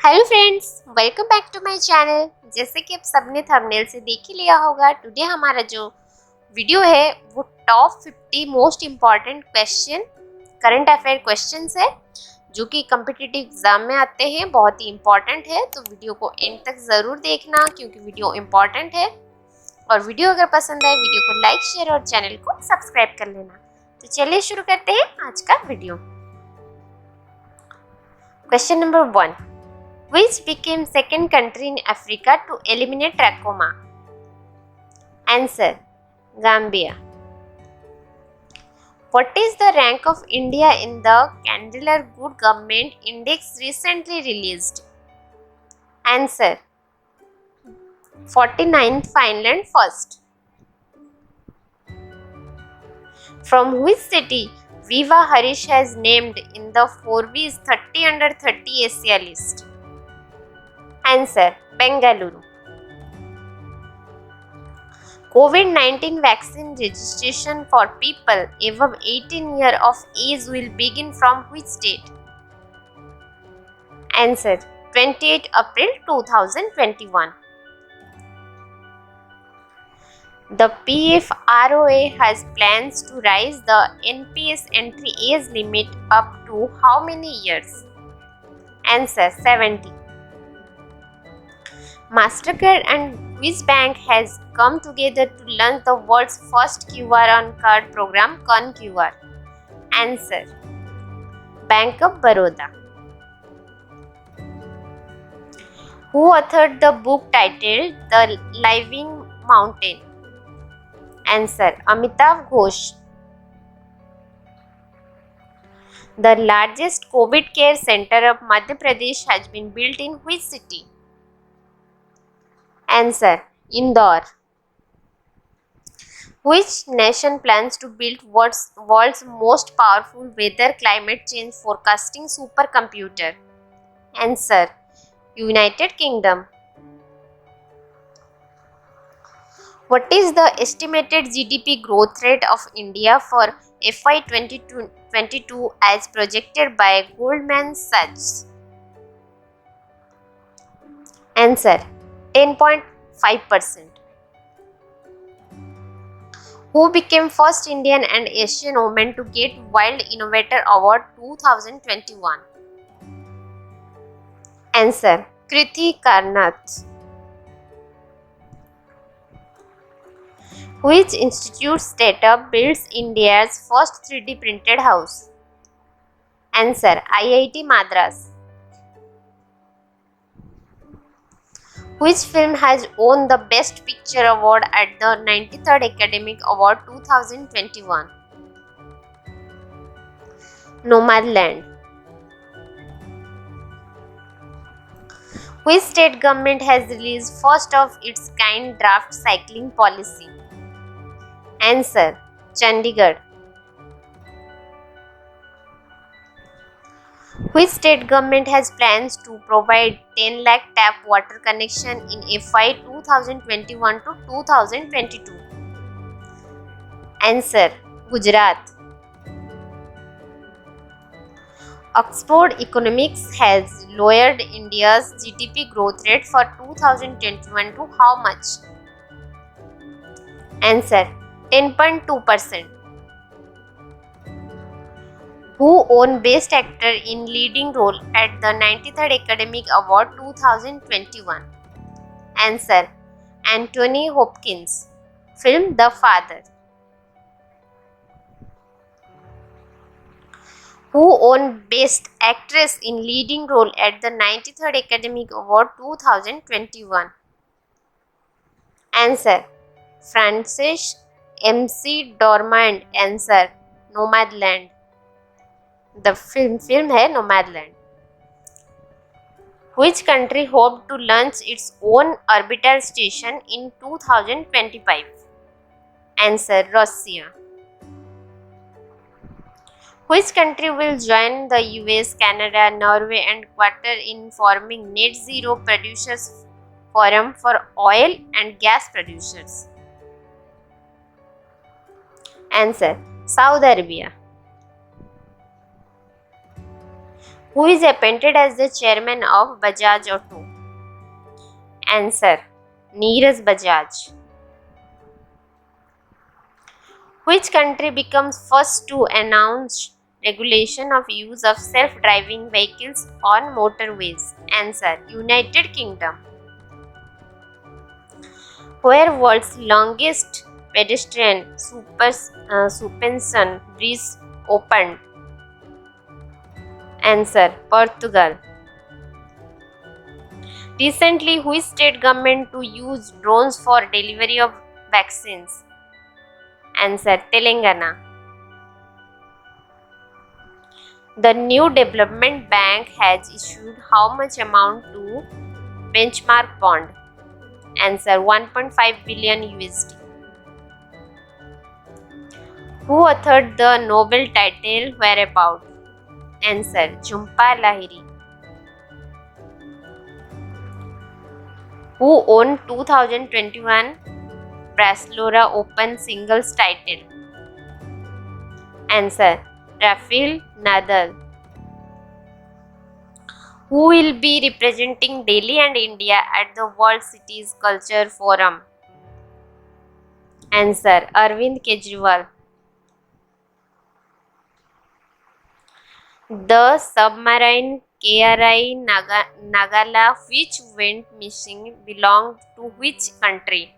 Hello friends, welcome back to my channel. जैसे कि आप सबने थंबनेल से देख ही लिया होगा, टुडे हमारा जो वीडियो है वो top 50 most important question current affair questions है जो कि कॉम्पिटिटिव एग्जाम में आते हैं। बहुत ही इम्पॉर्टेंट है, तो वीडियो को एंड तक ज़रूर देखना क्योंकि वीडियो इम्पॉर्टेंट है। और वीडियो अगर पसंद आए वीडियो को लाइक, शेयर और चैनल को सब्सक्राइब कर लेना। तो चलिए शुरू करते हैं आज का video. Question number 1, which became second country in Africa to eliminate trachoma? Answer: Gambia. What is the rank of India in the Candler Good Government Index recently released? Answer: 49th, Finland first. From which city Viva Harish has named in the Forbes 30 under 30 Asia list? Answer: Bengaluru. COVID-19 vaccine registration for people above 18 years of age will begin from which state? Answer: 28 April 2021. The PFROA has plans to raise the NPS entry age limit up to how many years? Answer: 70. Mastercard and which bank has come together to launch the world's first QR on card program, ConQR? Answer: Bank of Baroda. Who authored the book titled The Living Mountain? Answer: Amitav Ghosh. The largest COVID care center of Madhya Pradesh has been built in which city? Answer: Indore. Which nation plans to build world's most powerful weather climate change forecasting supercomputer? Answer: United Kingdom. What is the estimated GDP growth rate of India for FY 2022 as projected by Goldman Sachs? Answer: 10.5%. Who became first Indian and Asian woman to get Wild Innovator Award 2021? Answer: Kriti Karnath. Which institute startup builds India's first 3D printed house? Answer: IIT Madras. Which film has won the Best Picture Award at the 93rd Academy Award 2021? Nomadland. Which state government has released first of its kind draft cycling policy? Answer: Chandigarh. Which state government has plans to provide 10 lakh tap water connection in FY 2021 to 2022? Answer: Gujarat. Oxford Economics has lowered India's GDP growth rate for 2021 to how much? Answer: 10.2%. Who won Best Actor in Leading Role at the 93rd Academy Award 2021? Answer: Anthony Hopkins. Film The Father. Who won Best Actress in Leading Role at the 93rd Academy Award 2021? Answer: Frances McDormand. Answer: Nomadland. The film है Nomadland. Which country hoped to launch its own orbital station in 2025? Answer: Russia. Which country will join the US, Canada, Norway and Qatar in forming Net Zero Producers Forum for oil and gas producers? Answer: Saudi Arabia. Who is appointed as the chairman of Bajaj Auto? Answer: Neeraj Bajaj. Which country becomes first to announce regulation of use of self-driving vehicles on motorways? Answer: United Kingdom. Where world's longest pedestrian suspension bridge opened? Answer: Portugal. Recently, which state government to use drones for delivery of vaccines? Answer: Telangana. The new development bank has issued how much amount to benchmark bond? Answer: 1.5 billion USD. Who authored the Nobel title Whereabout? Answer: Jhumpa Lahiri. Who won 2021 Barcelona Open singles title? Answer: Rafael Nadal. Who will be representing Delhi and India at the World Cities Culture Forum? Answer: Arvind Kejriwal. The submarine KRI Nagala, which went missing, belonged to which country?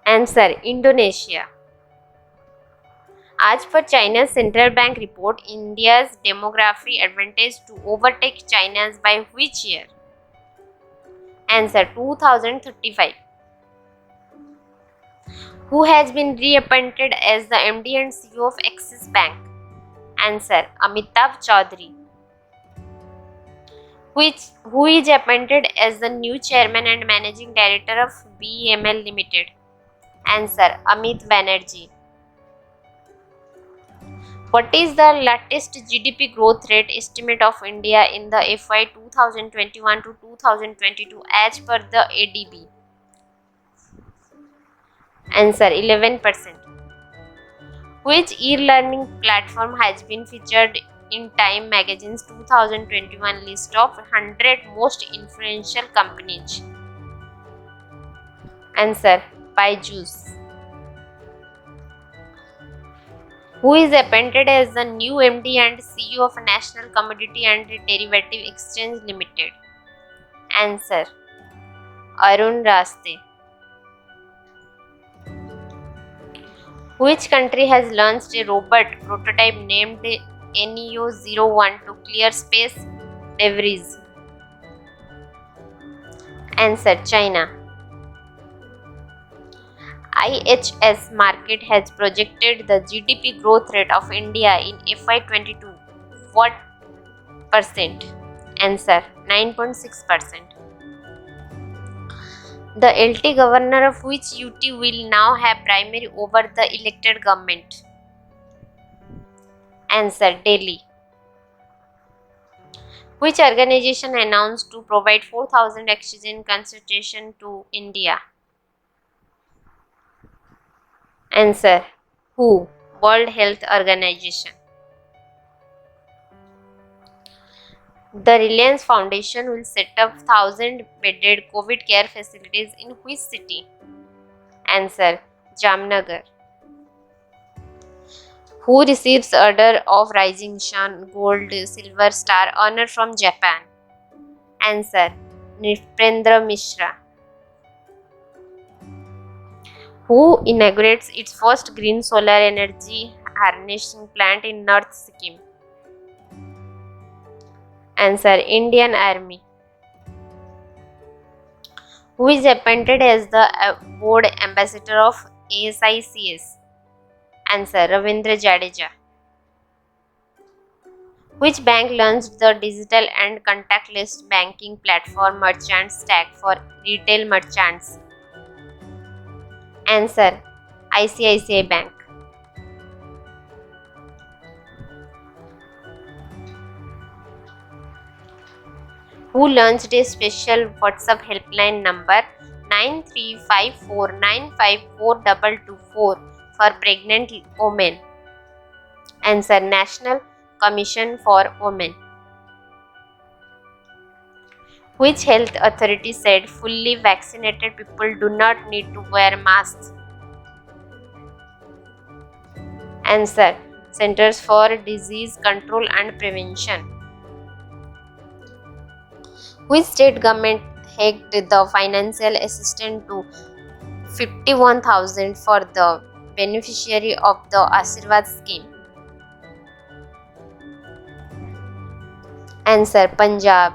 Answer: Indonesia. As per China's central bank report, India's demography advantage to overtake China's by which year? Answer: 2035. Who has been reappointed as the MD and CEO of Axis Bank? Answer: Amitabh Chaudhary. Who is appointed as the new chairman and managing director of BEML Limited? Answer: Amit Banerjee. What is the latest GDP growth rate estimate of India in the FY 2021 to 2022 as per the ADB? Answer: 11%. Which e-learning platform has been featured in Time Magazine's 2021 list of 100 most influential companies? Answer: Byju's. Who is appointed as the new MD and CEO of National Commodity and Derivative Exchange Limited? Answer: Arun Raste. Which country has launched a robot prototype named NEO-01 to clear space debris? Answer: China. IHS Markit has projected the GDP growth rate of India in FY 22. What percent? Answer: 9.6%. The LT governor of which UT will now have primary over the elected government? Answer: Delhi. Which organization announced to provide 4,000 oxygen concentration to India? Answer: WHO, World Health Organization. The Reliance Foundation will set up 1,000-bedded COVID care facilities in which city? Answer: Jamnagar. Who receives Order of Rising Sun Gold Silver Star honor from Japan? Answer: Nripendra Mishra. Who inaugurates its first green solar energy harnessing plant in North Sikkim? Answer: Indian Army. Who is appointed as the board ambassador of ASICS? Answer: Ravindra Jadeja. Which bank launched the digital and contactless banking platform Merchant Stack for retail merchants? Answer: ICICI Bank. Who launched a special WhatsApp helpline number 9354954224 for pregnant women? Answer: National Commission for Women? Which health authority said fully vaccinated people do not need to wear masks? Answer: Centers for Disease Control and Prevention. Which state government hiked the financial assistance to 51,000 for the beneficiary of the Ashirwad scheme? Answer: Punjab.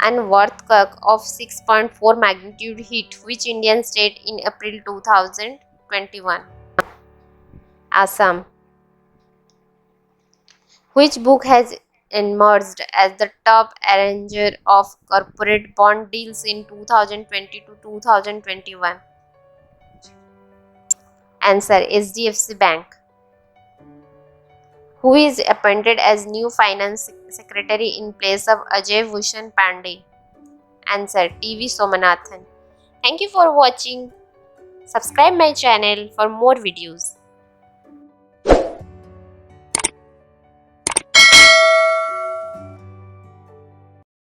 An earthquake of 6.4 magnitude hit which Indian state in April 2021? Assam. Which book has emerged as the top arranger of corporate bond deals in 2020 to 2021? Answer: HDFC Bank. Who is appointed as new finance secretary in place of Ajay Bhushan Pandey? Answer: TV Somanathan. Thank you for watching. Subscribe my channel for more videos.